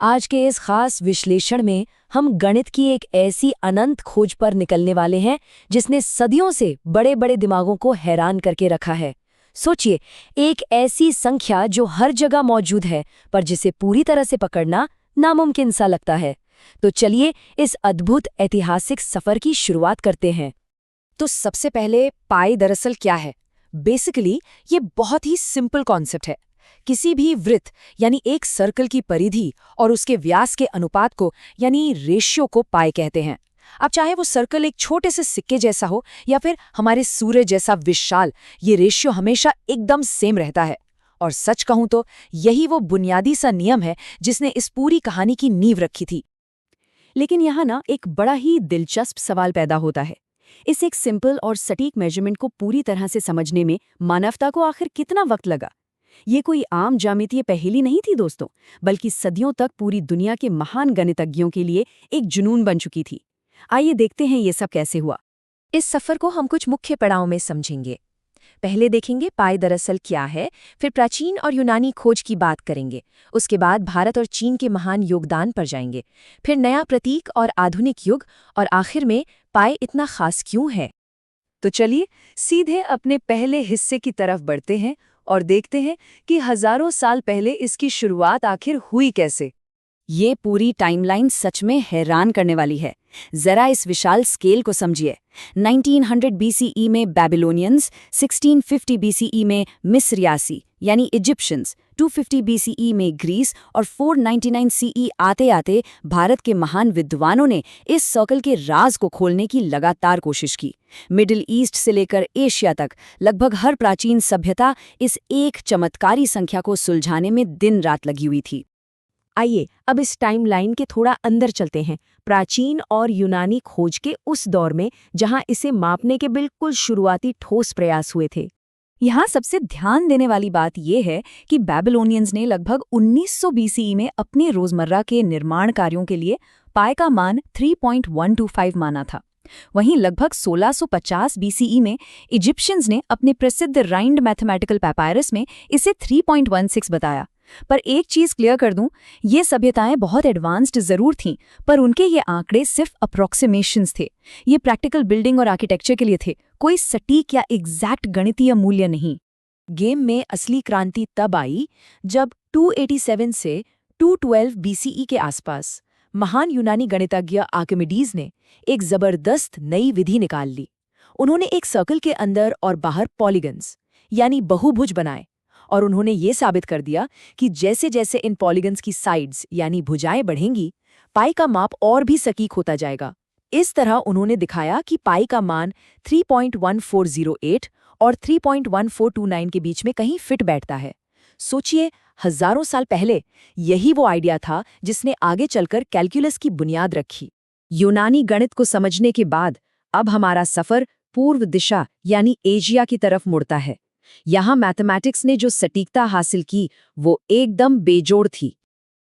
आज के इस खास विश्लेषण में हम गणित की एक ऐसी अनंत खोज पर निकलने वाले हैं जिसने सदियों से बड़े बड़े दिमागों को हैरान करके रखा है। सोचिए, एक ऐसी संख्या जो हर जगह मौजूद है पर जिसे पूरी तरह से पकड़ना नामुमकिन सा लगता है। तो चलिए इस अद्भुत ऐतिहासिक सफर की शुरुआत करते हैं। तो सबसे पहले पाई दरअसल क्या है? बेसिकली ये बहुत ही सिंपल कॉन्सेप्ट है। किसी भी वृत्त यानी एक सर्कल की परिधि और उसके व्यास के अनुपात को यानी रेशियो को पाई कहते हैं। अब चाहे वो सर्कल एक छोटे से सिक्के जैसा हो या फिर हमारे सूर्य जैसा विशाल, ये रेशियो हमेशा एकदम सेम रहता है। और सच कहूं तो यही वो बुनियादी सा नियम है जिसने इस पूरी कहानी की नींव रखी थी। लेकिन यहाँ ना एक बड़ा ही दिलचस्प सवाल पैदा होता है। इस एक सिंपल और सटीक मेजरमेंट को पूरी तरह से समझने में मानवता को आखिर कितना वक्त लगा? ये कोई आम ज्यामितीय पहेली नहीं थी दोस्तों, बल्कि सदियों तक पूरी दुनिया के महान गणितज्ञों के लिए एक जुनून बन चुकी थी। आइए देखते हैं ये सब कैसे हुआ। इस सफर को हम कुछ मुख्य पड़ावों में समझेंगे। पहले देखेंगे पाई दरअसल क्या है, फिर प्राचीन और यूनानी खोज की बात करेंगे, उसके बाद भारत और चीन के महान योगदान पर जाएंगे, फिर नया प्रतीक और आधुनिक युग, और आखिर में पाई इतना खास क्यों है। तो चलिए सीधे अपने पहले हिस्से की तरफ बढ़ते हैं और देखते हैं कि हजारों साल पहले इसकी शुरुआत आखिर हुई कैसे। ये पूरी टाइमलाइन सच में हैरान करने वाली है। जरा इस विशाल स्केल को समझिए। 1900 बीसीई में बैबिलोनियंस, 1650 बीसीई में मिस्रियासी यानी इजिप्शियंस, 250 बीसीई में ग्रीस और 499 सीई आते आते भारत के महान विद्वानों ने इस सर्कल के राज को खोलने की लगातार कोशिश की। मिडिल ईस्ट से लेकर एशिया तक लगभग हर प्राचीन सभ्यता इस एक चमत्कारी संख्या को सुलझाने में दिन रात लगी हुई थी। आइए अब इस टाइमलाइन के थोड़ा अंदर चलते हैं, प्राचीन और यूनानी खोज के उस दौर में जहां इसे मापने के बिल्कुल शुरुआती ठोस प्रयास हुए थे। यहाँ सबसे ध्यान देने वाली बात यह है कि बैबिलोनियंस ने लगभग 1900 बीसीई में अपने रोजमर्रा के निर्माण कार्यों के लिए पाई का मान 3.125 माना था। वहीं लगभग 1650 बीसीई में इजिप्शियंस ने अपने प्रसिद्ध राइंड मैथमेटिकल पैपायरस में इसे 3.16 बताया। पर एक चीज क्लियर कर दूं, ये सभ्यताएं बहुत एडवांस्ड जरूर थीं, पर उनके ये आंकड़े सिर्फ अप्रोक्सीमेशंस थे। ये प्रैक्टिकल बिल्डिंग और आर्किटेक्चर के लिए थे, कोई सटीक या एग्जैक्ट गणितीय मूल्य नहीं। गेम में असली क्रांति तब आई जब 287 से 212 बीसीई के आसपास महान यूनानी गणितज्ञ आर्किमिडीज ने एक जबरदस्त नई विधि निकाल ली। उन्होंने एक सर्कल के अंदर और बाहर पॉलीगन्स यानी बहुभुज बनाए, और उन्होंने ये साबित कर दिया कि जैसे जैसे इन पॉलीगन्स की साइड्स यानी भुजाएं बढ़ेंगी, पाई का माप और भी सटीक होता जाएगा। इस तरह उन्होंने दिखाया कि पाई का मान 3.1408 और 3.1429 के बीच में कहीं फिट बैठता है। सोचिए, हजारों साल पहले यही वो आइडिया था जिसने आगे चलकर कैलकुलस की बुनियाद रखी। यूनानी गणित को समझने के बाद अब हमारा सफर पूर्व दिशा यानी एशिया की तरफ मुड़ता है। यहाँ मैथमेटिक्स ने जो सटीकता हासिल की वो एकदम बेजोड़ थी।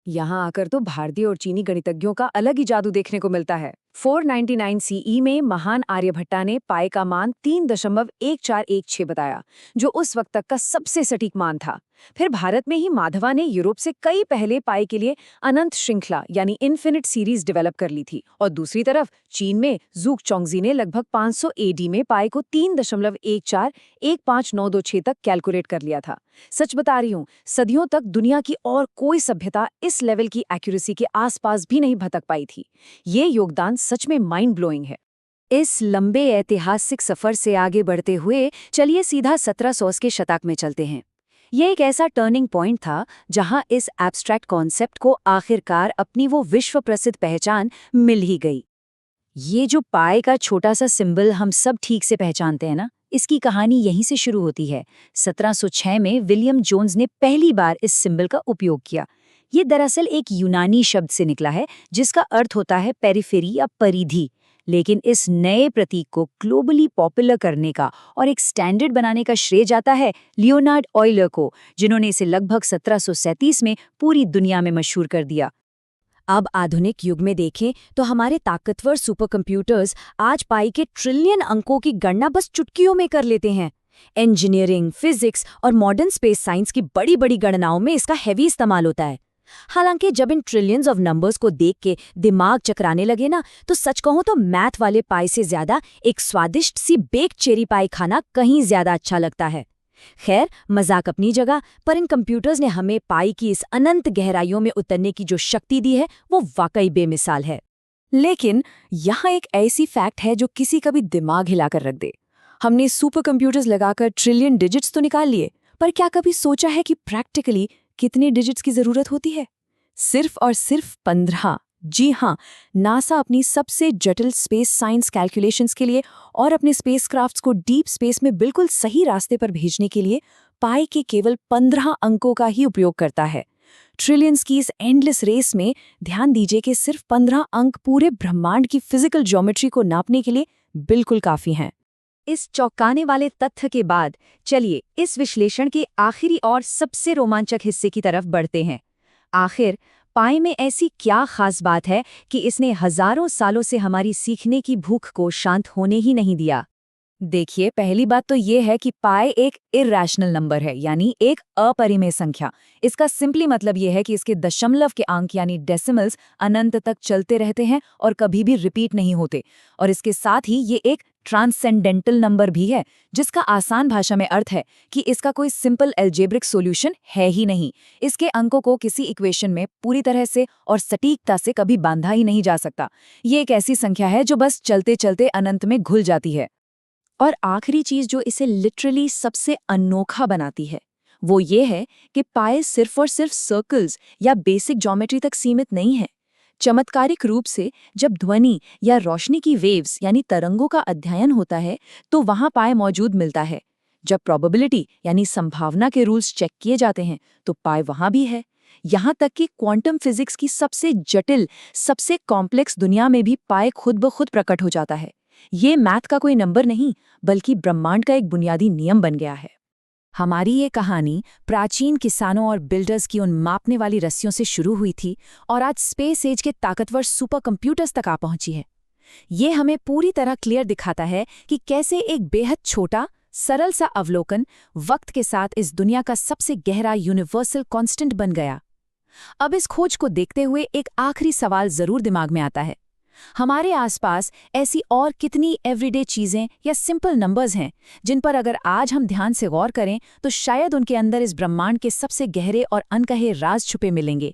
यहाँ आकर तो भारतीय और चीनी गणितज्ञों का अलग ही जादू देखने को मिलता है। 499 सीई में महान आर्यभट्टा ने पाई का मान 3.1416 बताया, जो उस वक्त तक का सबसे सटीक मान था। फिर भारत में ही माधवा ने यूरोप से कई पहले पाई के लिए अनंत श्रृंखला यानी इन्फिनिट सीरीज डेवलप कर ली थी, और दूसरी तरफ चीन में ज़ूग चोंगजी ने लगभग 500 एडी में पाई को 3.141596 तक कैलकुलेट कर लिया था। सच बता रही हूँ, सदियों तक दुनिया की और कोई सभ्यता इस लेवल की एक्यूरेसी के आसपास भी नहीं भटक पाई थी। ये योगदान सच में माइंड ब्लोइंग है। इस लंबे ऐतिहासिक सफर से आगे बढ़ते हुए चलिए सीधा 1700 के शतक में चलते हैं। ये एक ऐसा टर्निंग पॉइंट था जहां इस एब्स्ट्रैक्ट कॉन्सेप्ट को आखिरकार अपनी वो विश्व प्रसिद्ध पहचान मिल ही गई। ये जो पाई का छोटा सा सिंबल हम सब ठीक से पहचानते हैं ना, इसकी कहानी यहीं से शुरू होती है। 1706 में विलियम जोन्स ने पहली बार इस सिंबल का उपयोग किया। ये दरअसल एक यूनानी शब्द से निकला है जिसका अर्थ होता है पेरिफेरी या परिधि। लेकिन इस नए प्रतीक को ग्लोबली पॉपुलर करने का और एक स्टैंडर्ड बनाने का श्रेय जाता है लियोनार्ड ऑयलर को, जिन्होंने इसे लगभग 1737 में पूरी दुनिया में मशहूर कर दिया। अब आधुनिक युग में देखें तो हमारे ताकतवर सुपर कंप्यूटर्स आज पाई के ट्रिलियन अंकों की गणना बस चुटकियों में कर लेते हैं। इंजीनियरिंग, फिजिक्स और मॉडर्न स्पेस साइंस की बड़ी बड़ी गणनाओं में इसका हैवी इस्तेमाल होता है। हालांकि जब इन ट्रिलियंस ऑफ नंबर्स को देख के दिमाग चकराने लगे ना, तो सच कहूं तो मैथ वाले पाई से ज्यादा एक स्वादिष्ट सी बेक्ड चेरी पाई खाना कहीं ज्यादा अच्छा लगता है। खैर, मजाक अपनी जगह, पर इन कंप्यूटर्स ने हमें पाई की इस अनंत गहराइयों में उतरने की जो शक्ति दी है वो वाकई बेमिसाल है। लेकिन यहाँ एक ऐसी फैक्ट है जो किसी का भी दिमाग हिलाकर रख दे। हमने सुपर कंप्यूटर्स लगाकर ट्रिलियन डिजिट्स तो निकाल लिए, पर क्या कभी सोचा है कि प्रैक्टिकली कितने डिजिट्स की जरूरत होती है? सिर्फ और सिर्फ 15। जी हाँ, नासा अपनी सबसे जटिल स्पेस साइंस कैलकुलेशंस के लिए और अपने स्पेसक्राफ्ट्स को डीप स्पेस में बिल्कुल सही रास्ते पर भेजने के लिए पाई के केवल 15 अंकों का ही उपयोग करता है। ट्रिलियंस की इस एंडलेस रेस में ध्यान दीजिए कि सिर्फ 15 अंक पूरे ब्रह्मांड की फिजिकल ज्योमेट्री को नापने के लिए बिल्कुल काफी हैं। इस चौंकाने वाले तथ्य के बाद चलिए इस विश्लेषण के आखिरी और सबसे रोमांचक हिस्से की तरफ बढ़ते हैं। आखिर पाई में ऐसी क्या खास बात है कि इसने हजारों सालों से हमारी सीखने की भूख को शांत होने ही नहीं दिया? देखिए, पहली बात तो ये है कि पाई एक इर्रेशनल नंबर है, यानी एक अपरिमेय संख्या। इसका सिंपली मतलब ये है कि इसके दशमलव के अंक यानी डेसिमल्स अनंत तक चलते रहते हैं और कभी भी रिपीट नहीं होते। और इसके साथ ही ये एक ट्रांसेंडेंटल नंबर भी है, जिसका आसान भाषा में अर्थ है कि इसका कोई सिंपल अलजेब्रिक सॉल्यूशन है ही नहीं। इसके अंकों को किसी इक्वेशन में पूरी तरह से और सटीकता से कभी बांधा ही नहीं जा सकता। ये एक ऐसी संख्या है जो बस चलते चलते अनंत में घुल जाती है। और आखिरी चीज जो इसे लिटरली सबसे अनोखा बनाती है वो ये है कि पाई सिर्फ और सिर्फ सर्कल्स या बेसिक ज्योमेट्री तक सीमित नहीं है। चमत्कारिक रूप से जब ध्वनि या रोशनी की वेव्स यानी तरंगों का अध्ययन होता है तो वहां पाई मौजूद मिलता है। जब प्रोबेबिलिटी यानी संभावना के रूल्स चेक किए जाते हैं तो पाई वहां भी है। यहाँ तक कि क्वांटम फिजिक्स की सबसे जटिल, सबसे कॉम्प्लेक्स दुनिया में भी पाई खुद ब खुद प्रकट हो जाता है। ये मैथ का कोई नंबर नहीं, बल्कि ब्रह्मांड का एक बुनियादी नियम बन गया है। हमारी ये कहानी प्राचीन किसानों और बिल्डर्स की उन मापने वाली रस्सियों से शुरू हुई थी और आज स्पेस एज के ताकतवर सुपर कंप्यूटर्स तक आ पहुंची है। ये हमें पूरी तरह क्लियर दिखाता है कि कैसे एक बेहद छोटा, सरल सा अवलोकन वक्त के साथ इस दुनिया का सबसे गहरा यूनिवर्सल कांस्टेंट बन गया। अब इस खोज को देखते हुए एक आखिरी सवाल जरूर दिमाग में आता है। हमारे आसपास ऐसी और कितनी एवरीडे चीजें या सिंपल नंबर्स हैं जिन पर अगर आज हम ध्यान से गौर करें तो शायद उनके अंदर इस ब्रह्मांड के सबसे गहरे और अनकहे राज छुपे मिलेंगे।